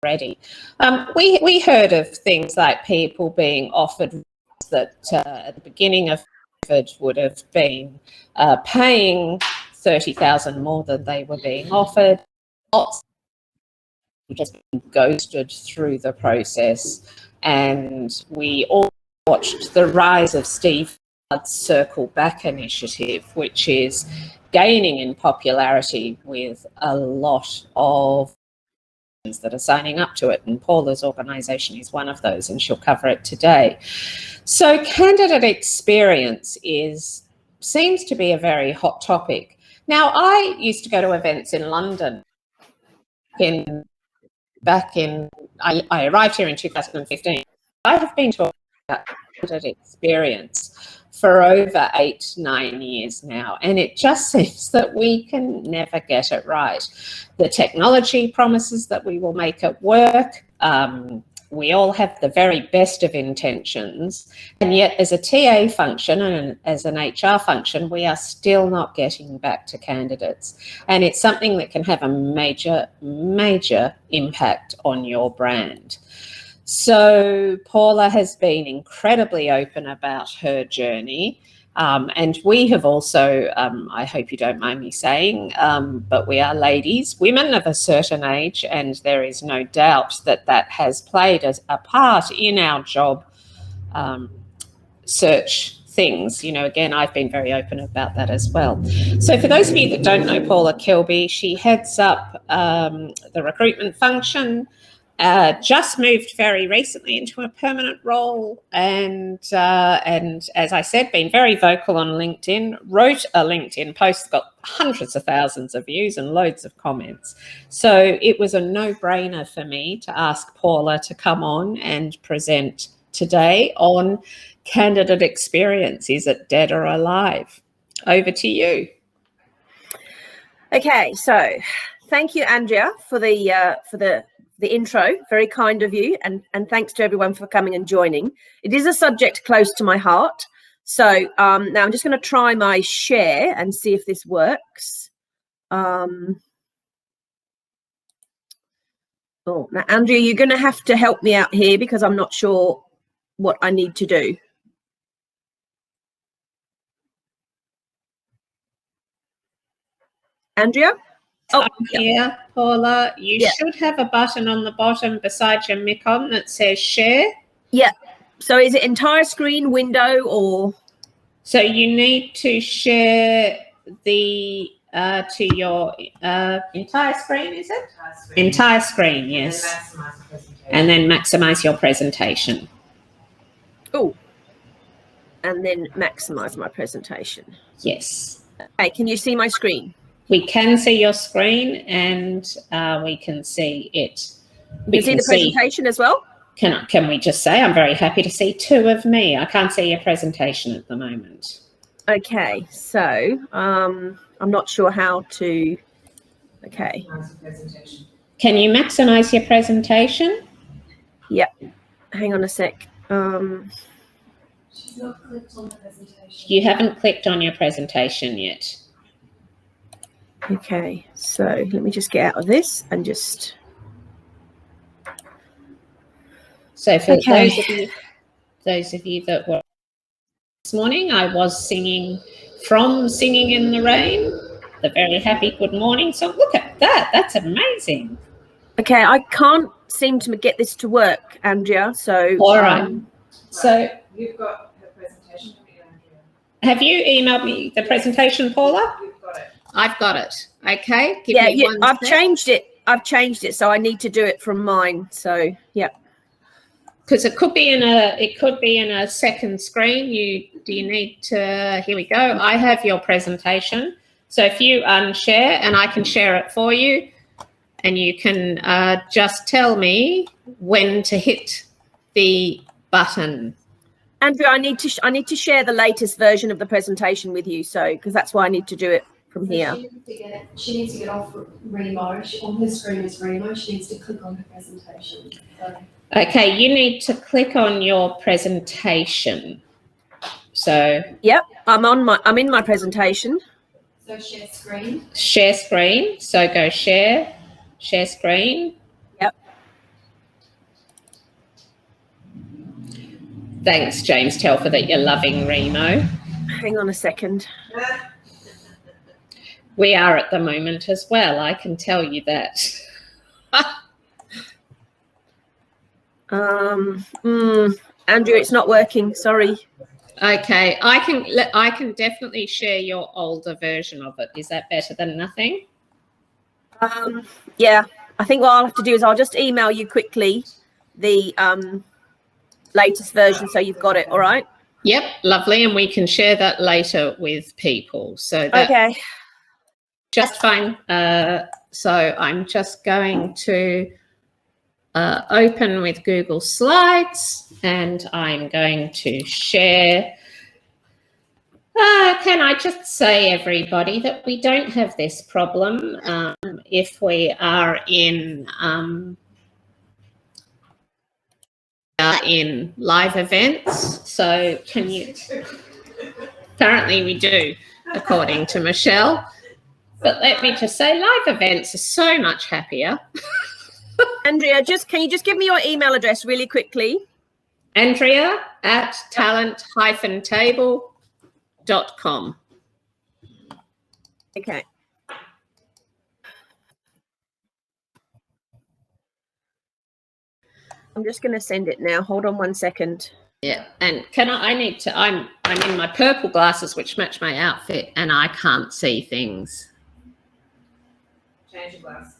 already. We heard of things like people being offered that at the beginning of COVID would have been paying $30,000 more than they were being offered. Lots just ghosted through the process, and we all watched the rise of Steve Flood's Circle Back initiative, which is gaining in popularity with a lot of that are signing up to it, and Paula's organisation is one of those, and she'll cover it today. So candidate experience seems to be a very hot topic. Now, I used to go to events in London I arrived here in 2015. I have been talking about candidate experience for over 8-9 years now, and it just seems that we can never get it right. The technology promises that we will make it work. We all have the very best of intentions, and yet as a TA function and as an HR function, we are still not getting back to candidates. And it's something that can have a major, major impact on your brand. So Paula has been incredibly open about her journey. And we have also, I hope you don't mind me saying, but we are ladies, women of a certain age, and there is no doubt that that has played a part in our job search things. You know, again, I've been very open about that as well. So for those of you that don't know Paula Kilby, she heads up the recruitment function. Just moved very recently into a permanent role, and as I said, been very vocal on LinkedIn, wrote a LinkedIn post, got hundreds of thousands of views and loads of comments. So it was a no-brainer for me to ask Paula to come on and present today on candidate experience. Is it dead or alive? Over to you. Okay, so thank you, Andrea, for the intro. Very kind of you, and thanks to everyone for coming and joining. It is a subject close to my heart. So now I'm just going to try my share and see if this works. Oh, now Andrea, you're going to have to help me out here because I'm not sure what I need to do. Andrea? Oh, here, Paula, you should have a button on the bottom beside your icon that says share. Yeah. So is it entire screen, window, or? So you need to share the to your entire screen, is it? Entire screen, yes. And then maximize your presentation. Oh. And then maximize my presentation. Yes. Okay, can you see my screen? We can see your screen, and we can see it. We can see the presentation as well? Can we just say I'm very happy to see two of me. I can't see your presentation at the moment. Okay, so I'm not sure how to. Okay. Can you maximize your presentation? Yep. Hang on a sec. She's not clicked on the presentation. You haven't clicked on your presentation yet. Okay, so let me just get out of this and just. So for those of you that were this morning, I was singing from Singing in the Rain, the very happy good morning song. Look at that, that's amazing. Okay, I can't seem to get this to work, Andrea, so. All right. So you've got her presentation, Andrea. Have you emailed me the presentation, Paula? You've got it. I've got it. Okay. I've changed it. I've changed it, so I need to do it from mine. So yeah. Because it could be in a second screen. Do you need to? Here we go. I have your presentation. So if you unshare, and I can share it for you, and you can just tell me when to hit the button. Andrea, I need to share the latest version of the presentation with you. So because that's why I need to do it from here. She needs to get off Remo. On her screen is Remo. She needs to click on her presentation. So. Okay, you need to click on your presentation. So. Yep, I'm in my presentation. So share screen. Share screen. So go share screen. Yep. Thanks, James Telfer, that you're loving Remo. Hang on a second. We are at the moment as well, I can tell you that. Andrew, it's not working. Sorry. Okay, I can definitely share your older version of it. Is that better than nothing? Yeah, I think what I'll have to do is I'll just email you quickly the latest version so you've got it. All right. Yep, lovely, and we can share that later with people. So that's okay. Just fine. So I'm just going to open with Google Slides, and I'm going to share. Can I just say, everybody, that we don't have this problem if we are in live events. So can you? Apparently we do, according to Michelle. But let me just say, live events are so much happier. Andrea, can you just give me your email address really quickly? Andrea at talent-table.com. Okay. I'm just going to send it now. Hold on one second. Yeah, and I'm in my purple glasses, which match my outfit, and I can't see things. Change your glasses.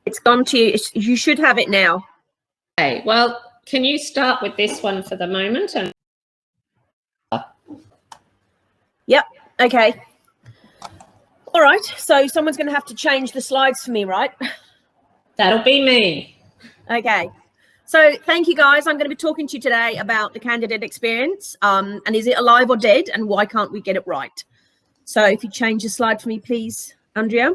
It's gone to you. You should have it now. Okay, well, can you start with this one for the moment? Yep. Okay. All right. So someone's going to have to change the slides for me, right? That'll be me. Okay. So thank you, guys. I'm going to be talking to you today about the candidate experience. And is it alive or dead? And why can't we get it right? So if you change the slide for me, please, Andrea.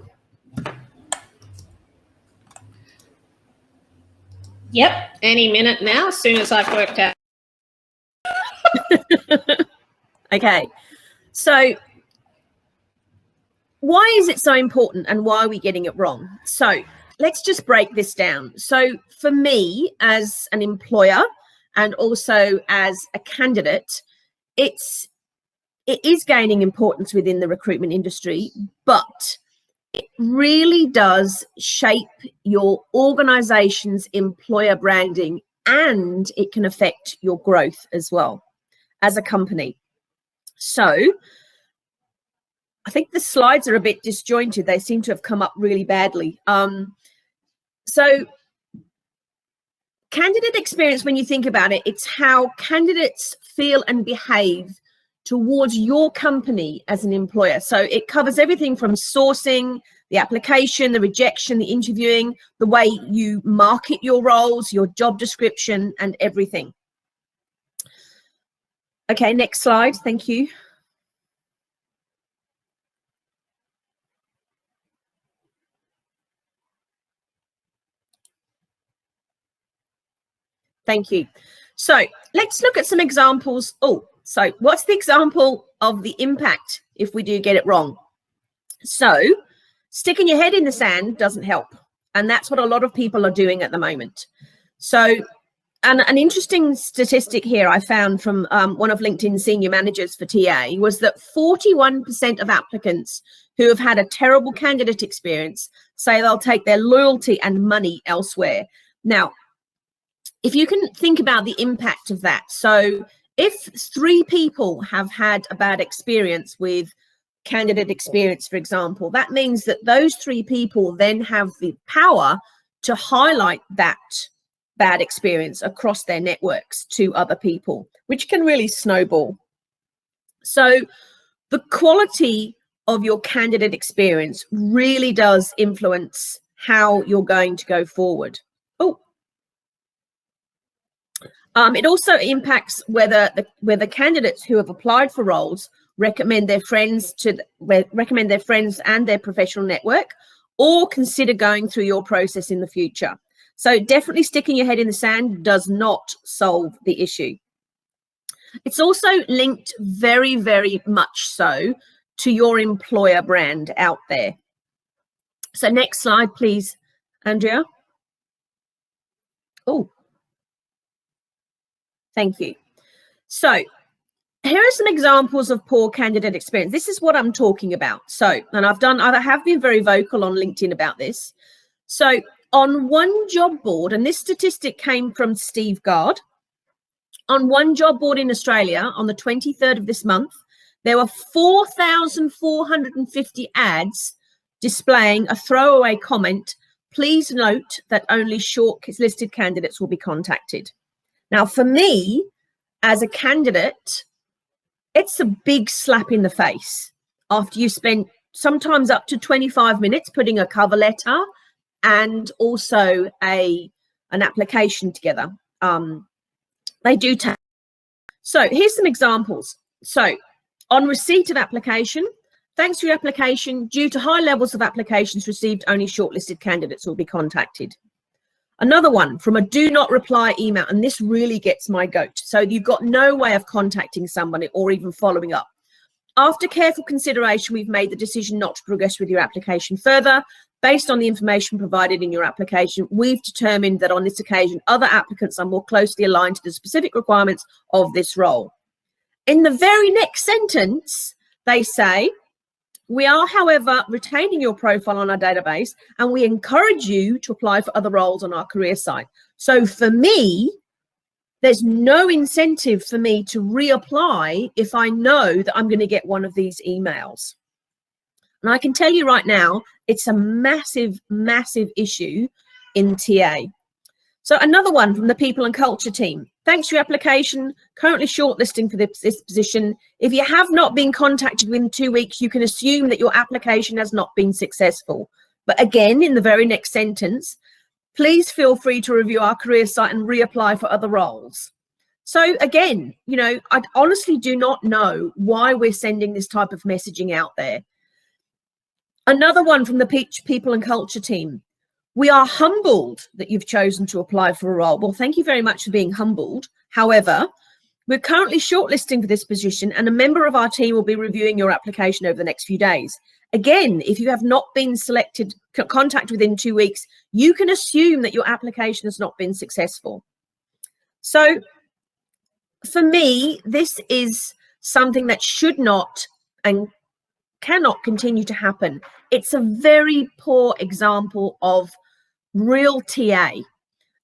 Yep. Any minute now, as soon as I've worked out. Okay. So why is it so important and why are we getting it wrong? So let's just break this down. So for me as an employer and also as a candidate, it is gaining importance within the recruitment industry, but it really does shape your organization's employer branding, and it can affect your growth as well as a company. So I think the slides are a bit disjointed. They seem to have come up really badly. So candidate experience, when you think about it, it's how candidates feel and behave towards your company as an employer. So it covers everything from sourcing, the application, the rejection, the interviewing, the way you market your roles, your job description, and everything. Okay, next slide. Thank you. Thank you. So let's look at some examples. So what's the example of the impact if we do get it wrong? So sticking your head in the sand doesn't help. And that's what a lot of people are doing at the moment. So an interesting statistic here I found from one of LinkedIn's senior managers for TA was that 41% of applicants who have had a terrible candidate experience say they'll take their loyalty and money elsewhere. Now, if you can think about the impact of that, so if 3 people have had a bad experience with candidate experience, for example, that means that those 3 people then have the power to highlight that bad experience across their networks to other people, which can really snowball. So the quality of your candidate experience really does influence how you're going to go forward. It also impacts whether candidates who have applied for roles recommend their friends and their professional network, or consider going through your process in the future. So definitely sticking your head in the sand does not solve the issue. It's also linked very, very much so to your employer brand out there. So next slide, please, Andrea. Thank you. So here are some examples of poor candidate experience. This is what I'm talking about. So, and I have been very vocal on LinkedIn about this. So on one job board, and this statistic came from Steve Gard, on one job board in Australia on the 23rd of this month, there were 4,450 ads displaying a throwaway comment, "Please note that only shortlisted candidates will be contacted." Now, for me, as a candidate, it's a big slap in the face after you spend sometimes up to 25 minutes putting a cover letter and also an application together. They do take. So here's some examples. So on receipt of application, thanks for your application. Due to high levels of applications received, only shortlisted candidates will be contacted. Another one from a do not reply email, and this really gets my goat. So you've got no way of contacting somebody or even following up. After careful consideration, we've made the decision not to progress with your application further. Based on the information provided in your application, we've determined that on this occasion, other applicants are more closely aligned to the specific requirements of this role. In the very next sentence, they say, we are, however, retaining your profile on our database, and we encourage you to apply for other roles on our career site. So for me, there's no incentive for me to reapply if I know that I'm going to get one of these emails. And I can tell you right now, it's a massive, massive issue in TA. So another one from the People and Culture team. Thanks for your application. Currently shortlisting for this position. If you have not been contacted within 2 weeks, you can assume that your application has not been successful. But again, in the very next sentence, please feel free to review our career site and reapply for other roles. So again, you know, I honestly do not know why we're sending this type of messaging out there. Another one from the People and Culture team. We are humbled that you've chosen to apply for a role. Well, thank you very much for being humbled. However, we're currently shortlisting for this position, and a member of our team will be reviewing your application over the next few days. Again, if you have not been selected, contact within 2 weeks, you can assume that your application has not been successful. So for me, this is something that should not and cannot continue to happen. It's a very poor example of real TA.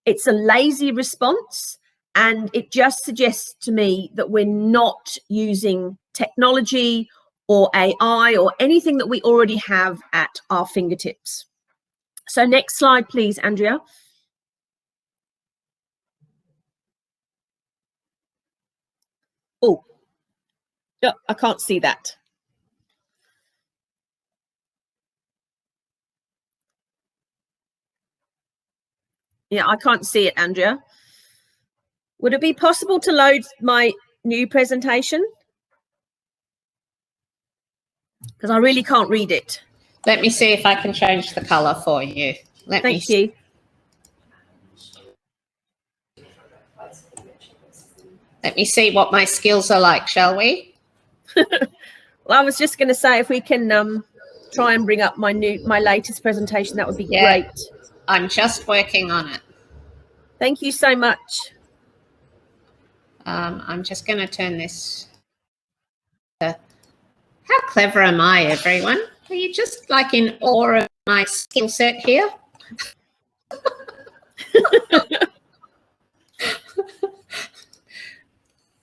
It's a lazy response, and it just suggests to me that we're not using technology or AI or anything that we already have at our fingertips. So next slide, please, Andrea. Oh, no, I can't see that. Yeah, I can't see it, Andrea. Would it be possible to load my new presentation? Because I really can't read it. Let me see if I can change the colour for you. Thank you. Let me see what my skills are like, shall we? Well, I was just going to say, if we can try and bring up my latest presentation, that would be great. I'm just working on it. Thank you so much. I'm just going to turn this. How clever am I, everyone? Are you just like in awe of my skill set here?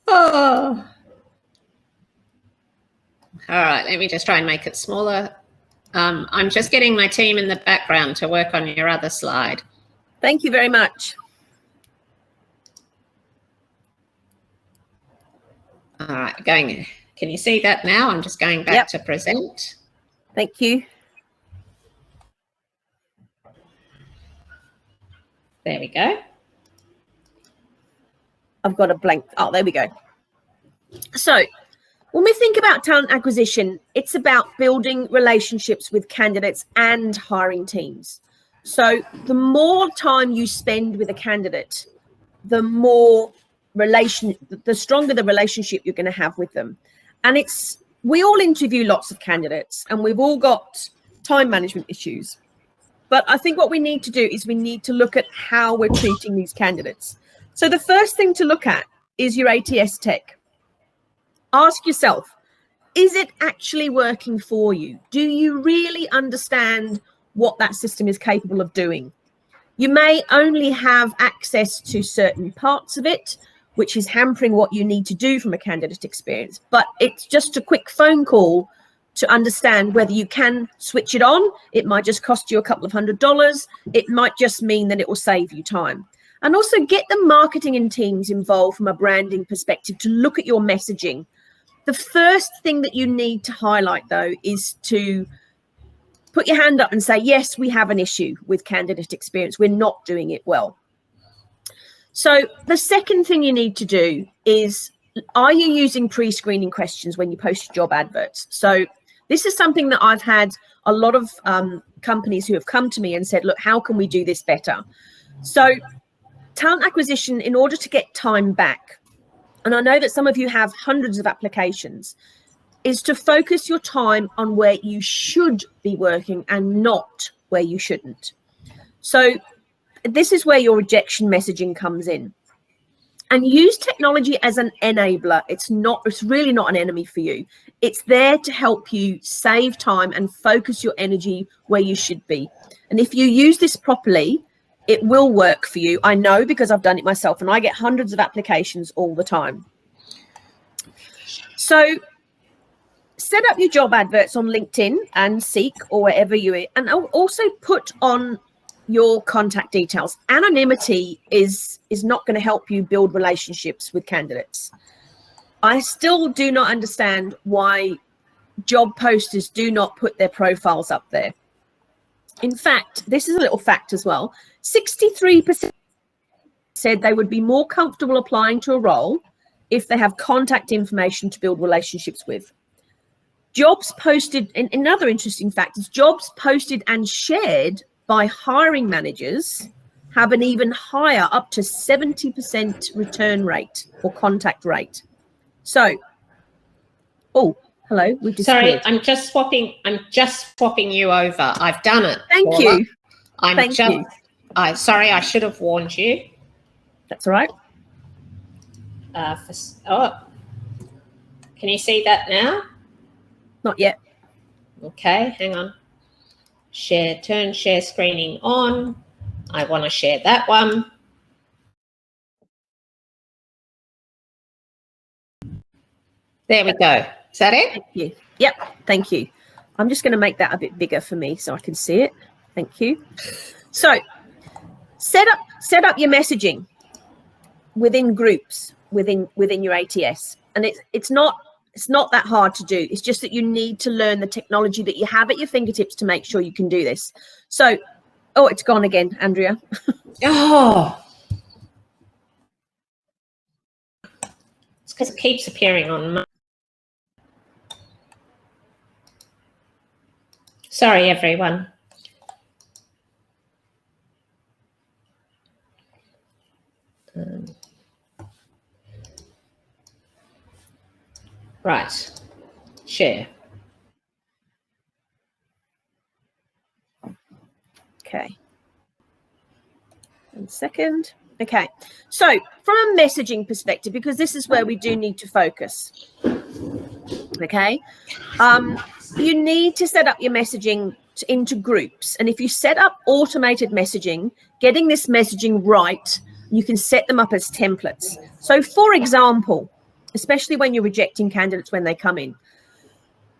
Oh. All right, let me just try and make it smaller. I'm just getting my team in the background to work on your other slide. Thank you very much. All right, can you see that now? I'm just going back to present. Thank you. There we go. I've got a blank. Oh, there we go. So when we think about talent acquisition, it's about building relationships with candidates and hiring teams. So the more time you spend with a candidate, the stronger the relationship you're going to have with them. And we all interview lots of candidates, and we've all got time management issues. But I think what we need to do is we need to look at how we're treating these candidates. So the first thing to look at is your ATS tech. Ask yourself, is it actually working for you? Do you really understand what that system is capable of doing? You may only have access to certain parts of it, which is hampering what you need to do from a candidate experience. But it's just a quick phone call to understand whether you can switch it on. It might just cost you a couple of $100. It might just mean that it will save you time. And also get the marketing and teams involved from a branding perspective to look at your messaging. The first thing that you need to highlight, though, is to put your hand up and say, yes, we have an issue with candidate experience. We're not doing it well. So the second thing you need to do is, are you using pre-screening questions when you post job adverts? So this is something that I've had a lot of companies who have come to me and said, look, how can we do this better? So talent acquisition, in order to get time back, and I know that some of you have hundreds of applications, is to focus your time on where you should be working and not where you shouldn't. So this is where your rejection messaging comes in. And use technology as an enabler. It's really not an enemy for you. It's there to help you save time and focus your energy where you should be. And if you use this properly, it will work for you. I know, because I've done it myself, and I get hundreds of applications all the time. So set up your job adverts on LinkedIn and Seek or wherever and also put on your contact details. Anonymity is not going to help you build relationships with candidates. I still do not understand why job posters do not put their profiles up there. In fact, this is a little fact as well. 63% said they would be more comfortable applying to a role if they have contact information to build relationships with. Jobs posted, and another interesting fact is jobs posted and shared by hiring managers have an even higher, up to 70% return rate or contact rate. So, oh, hello, we just sorry, I'm just swapping you over. I've done it. Thank Paula. you. Thank you. Sorry, I should have warned you. That's all right. Can you see that now? Not yet. Okay, hang on. Turn share screening on. I want to share that one. There we go. Is that it? Thank you. Yep, thank you. I'm just going to make that a bit bigger for me so I can see it. Thank you. So set up your messaging within groups within your ATS, and it's not that hard to do. It's just that you need to learn the technology that you have at your fingertips to make sure you can do this. So, oh, it's gone again, Andrea. Oh, it's because it keeps appearing on my... Sorry, everyone. Right, share. Okay. 1 second. Okay. So from a messaging perspective, because this is where we do need to focus. Okay. You need to set up your messaging into groups. And if you set up automated messaging, getting this messaging right, you can set them up as templates. So for example, especially when you're rejecting candidates when they come in,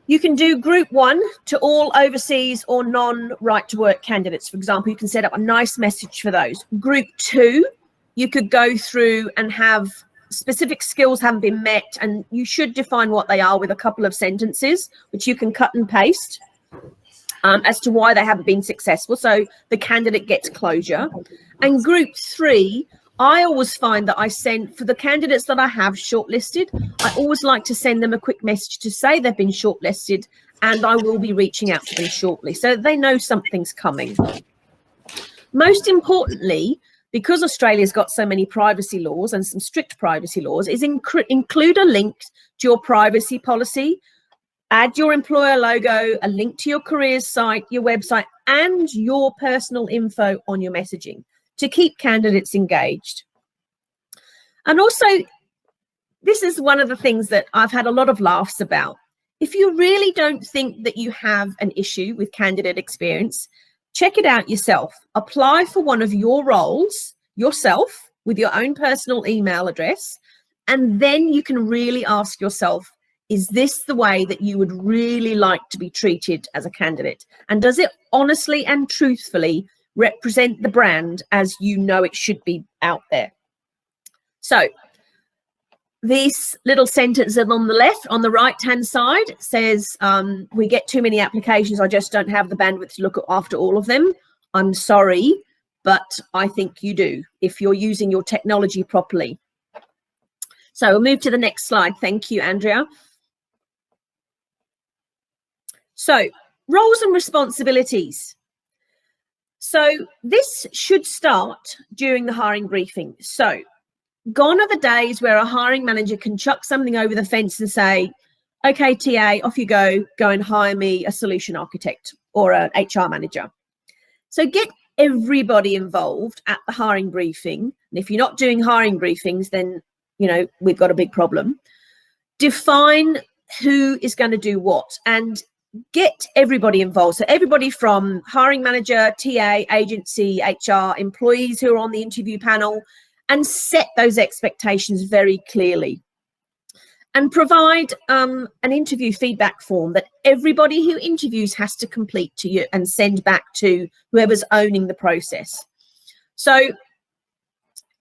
you can do group 1 to all overseas or non-right to work candidates. For example, you can set up a nice message for those. Group 2, you could go through and have specific skills haven't been met, and you should define what they are with a couple of sentences, which you can cut and paste as to why they haven't been successful, so the candidate gets closure. And group 3, I always find that I send, for the candidates that I have shortlisted, I always like to send them a quick message to say they've been shortlisted and I will be reaching out to them shortly, so they know something's coming. Most importantly, because Australia's got so many privacy laws and some strict privacy laws, is include a link to your privacy policy, add your employer logo, a link to your careers site, your website, and your personal info on your messaging to keep candidates engaged. And also this is one of the things that I've had a lot of laughs about. If you really don't think that you have an issue with candidate experience, check it out yourself. Apply for one of your roles yourself with your own personal email address, and then you can really ask yourself, is this the way that you would really like to be treated as a candidate? And does it honestly and truthfully represent the brand as you know it should be out there? So this little sentence on the left, on the right-hand side says, we get too many applications. I just don't have the bandwidth to look after all of them. I'm sorry, but I think you do if you're using your technology properly. So we'll move to the next slide. Thank you, Andrea. So roles and responsibilities. So this should start during the hiring briefing. So gone are the days where a hiring manager can chuck something over the fence and say, okay, TA, off you go and hire me a solution architect or an HR manager. So get everybody involved at the hiring briefing. And if you're not doing hiring briefings, then, you know, we've got a big problem. Define who is going to do what and get everybody involved. So everybody from hiring manager, TA, agency, HR, employees who are on the interview panel, and set those expectations very clearly. And provide an interview feedback form that everybody who interviews has to complete to you and send back to whoever's owning the process. So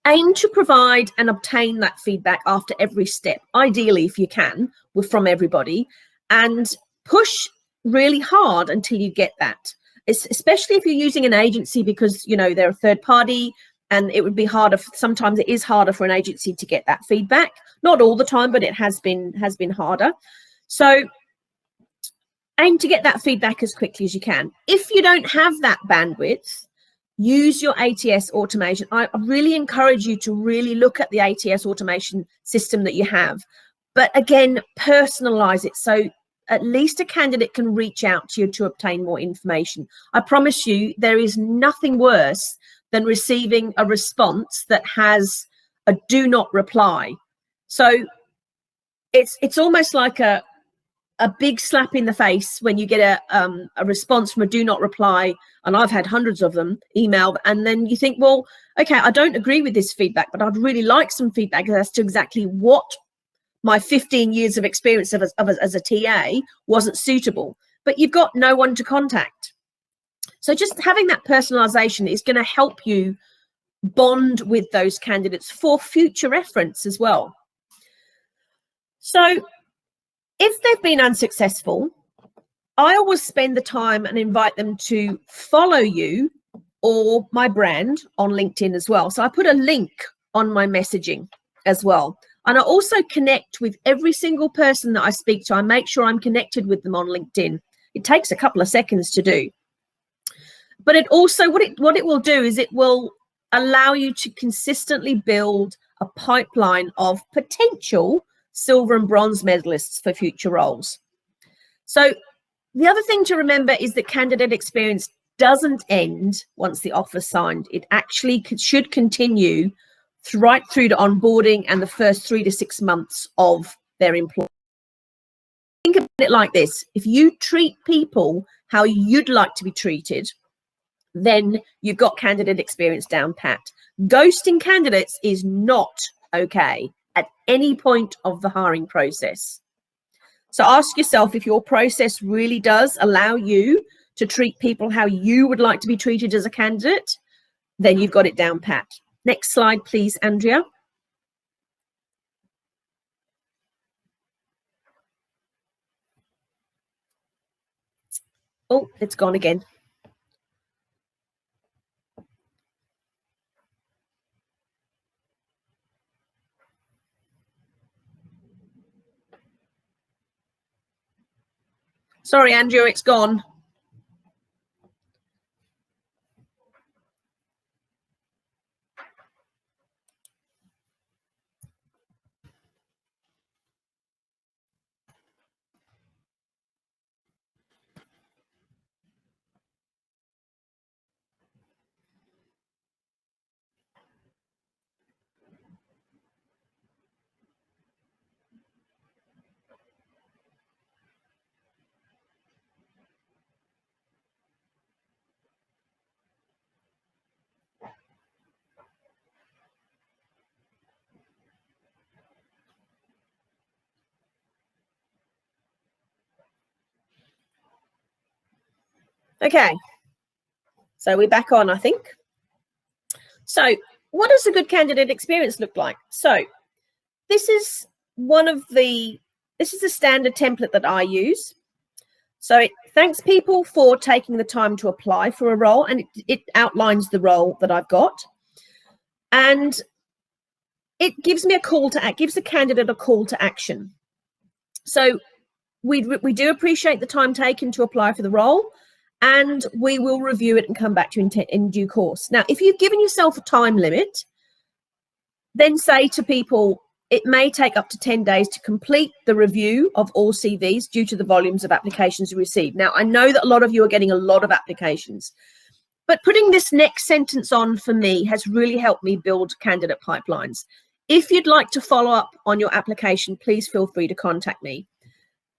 aim to provide and obtain that feedback after every step, ideally if you can, from everybody, and push really hard until you get that. Especially if you're using an agency, because you know they're a third party, and it would be harder. Sometimes it is harder for an agency to get that feedback. Not all the time, but it has been harder. So aim to get that feedback as quickly as you can. If you don't have that bandwidth, use your ATS automation. I really encourage you to really look at the ATS automation system that you have. But again, personalize it so at least a candidate can reach out to you to obtain more information. I promise you, there is nothing worse than receiving a response that has a do not reply. So it's almost like a big slap in the face when you get a response from a do not reply, and I've had hundreds of them emailed, and then you think, well, okay, I don't agree with this feedback, but I'd really like some feedback as to exactly what my 15 years of experience as a TA wasn't suitable, but you've got no one to contact. So just having that personalization is going to help you bond with those candidates for future reference as well. So if they've been unsuccessful, I always spend the time and invite them to follow you or my brand on LinkedIn as well. So I put a link on my messaging as well. And I also connect with every single person that I speak to. I make sure I'm connected with them on LinkedIn. It takes a couple of seconds to do. But it also, what it will do is it will allow you to consistently build a pipeline of potential silver and bronze medalists for future roles. So the other thing to remember is that candidate experience doesn't end once the offer's signed. It actually should continue right through to onboarding and the first 3 to 6 months of their employment. Think about it like this. If you treat people how you'd like to be treated, then you've got candidate experience down pat. Ghosting candidates is not okay at any point of the hiring process. So ask yourself if your process really does allow you to treat people how you would like to be treated as a candidate, then you've got it down pat. Next slide, please, Andrea. Oh, it's gone again. Sorry, Andrew, it's gone. Okay, so we're back on, I think. So what does a good candidate experience look like? So this is this is a standard template that I use. So it thanks people for taking the time to apply for a role, and it outlines the role that I've got. And it gives me a call to act, gives the candidate a call to action. So we do appreciate the time taken to apply for the role, and we will review it and come back to you in due course. Now, if you've given yourself a time limit, then say to people, it may take up to 10 days to complete the review of all CVs due to the volumes of applications you receive. Now, I know that a lot of you are getting a lot of applications, but putting this next sentence on for me has really helped me build candidate pipelines. If you'd like to follow up on your application, please feel free to contact me.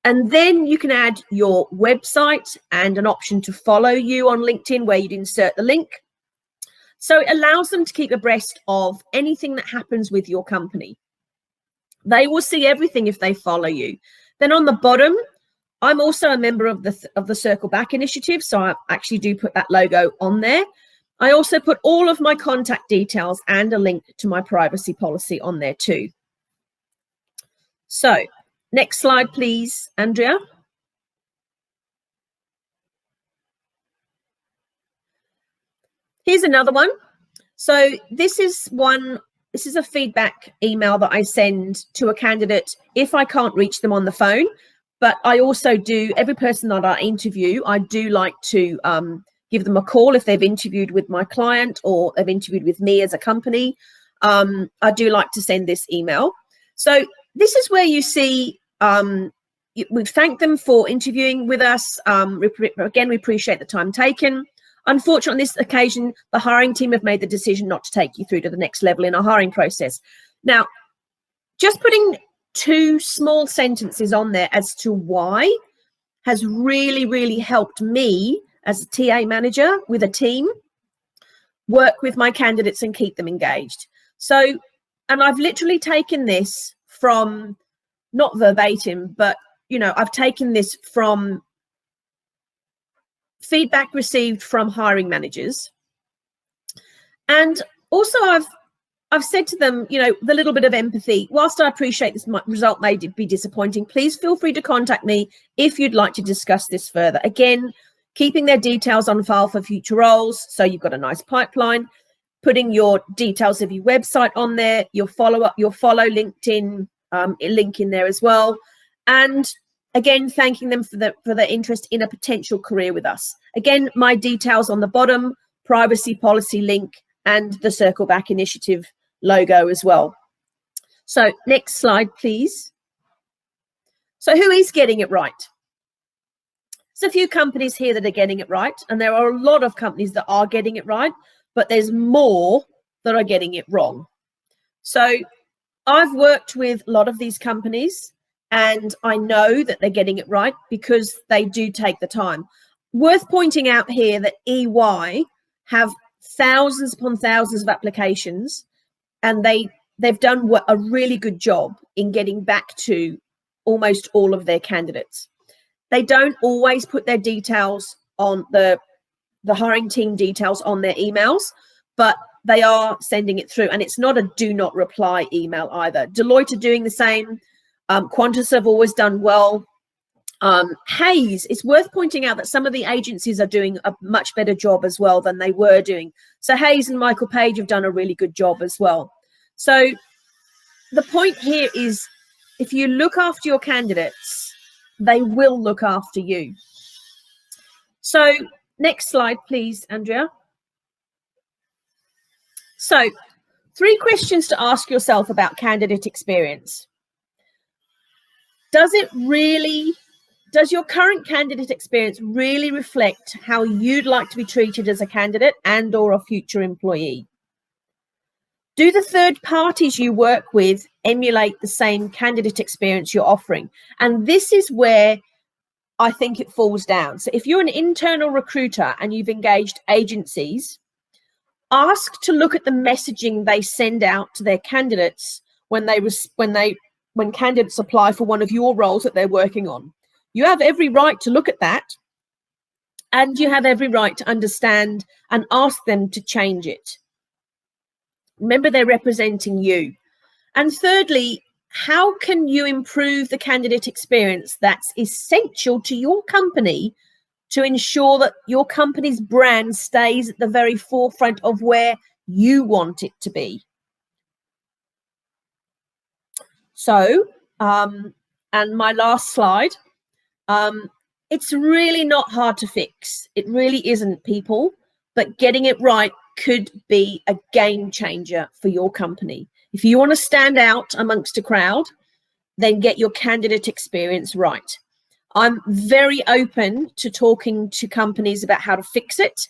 And then you can add your website and an option to follow you on LinkedIn where you'd insert the link. So it allows them to keep abreast of anything that happens with your company. They will see everything if they follow you. Then on the bottom, I'm also a member of the Circle Back initiative, so I actually do put that logo on there. I also put all of my contact details and a link to my privacy policy on there too. So next slide, please, Andrea. Here's another one. So this is a feedback email that I send to a candidate if I can't reach them on the phone. But I also do, every person that I interview, I do like to give them a call if they've interviewed with my client or they've interviewed with me as a company. I do like to send this email. So this is where you see, we thank them for interviewing with us. Again, we appreciate the time taken. Unfortunately, on this occasion, the hiring team have made the decision not to take you through to the next level in our hiring process. Now, just putting 2 small sentences on there as to why has really, really helped me as a TA manager with a team work with my candidates and keep them engaged. So, and I've literally taken this from, not verbatim, but, you know, I've taken this from feedback received from hiring managers. And also I've said to them, you know, the little bit of empathy, whilst I appreciate this result may be disappointing, please feel free to contact me if you'd like to discuss this further. Again, keeping their details on file for future roles, so you've got a nice pipeline, putting your details of your website on there, your follow LinkedIn link in there as well. And again, thanking them for their interest in a potential career with us. Again, my details on the bottom, privacy policy link, and the Circle Back initiative logo as well. So next slide, please. So who is getting it right? There's a few companies here that are getting it right, and there are a lot of companies that are getting it right, but there's more that are getting it wrong. So I've worked with a lot of these companies, and I know that they're getting it right because they do take the time. Worth pointing out here that EY have thousands upon thousands of applications, and they've done a really good job in getting back to almost all of their candidates. They don't always put their details on the hiring team details on their emails, but they are sending it through, and it's not a do not reply email either. Deloitte are doing the same. Qantas have always done well. Hays, it's worth pointing out that some of the agencies are doing a much better job as well than they were doing. So Hays and Michael Page have done a really good job as well. So the point here is, if you look after your candidates, they will look after you. So next slide, please, Andrea. So 3 questions to ask yourself about candidate experience. Does your current candidate experience really reflect how you'd like to be treated as a candidate and or a future employee? Do the third parties you work with emulate the same candidate experience you're offering? And this is where I think it falls down. So if you're an internal recruiter and you've engaged agencies, ask to look at the messaging they send out to their candidates when candidates apply for one of your roles that they're working on. You have every right to look at that And you have every right to understand and ask them to change it. Remember, they're representing you. And thirdly, how can you improve the candidate experience that's essential to your company to ensure that your company's brand stays at the very forefront of where you want it to be? So, and my last slide, it's really not hard to fix. It really isn't, people, but getting it right could be a game changer for your company. If you want to stand out amongst a crowd, then get your candidate experience right. I'm very open to talking to companies about how to fix it.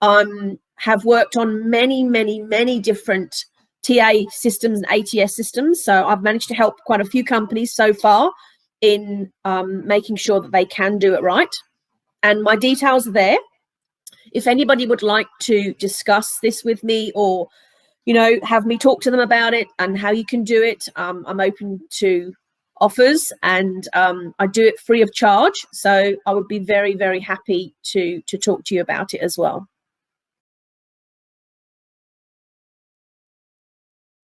Have worked on many different TA systems and ATS systems. So I've managed to help quite a few companies so far in making sure that they can do it right. And my details are there. If anybody would like to discuss this with me, or, you know, have me talk to them about it and how you can do it, I'm open to offers, and I do it free of charge. So I would be very happy to talk to you about it as well.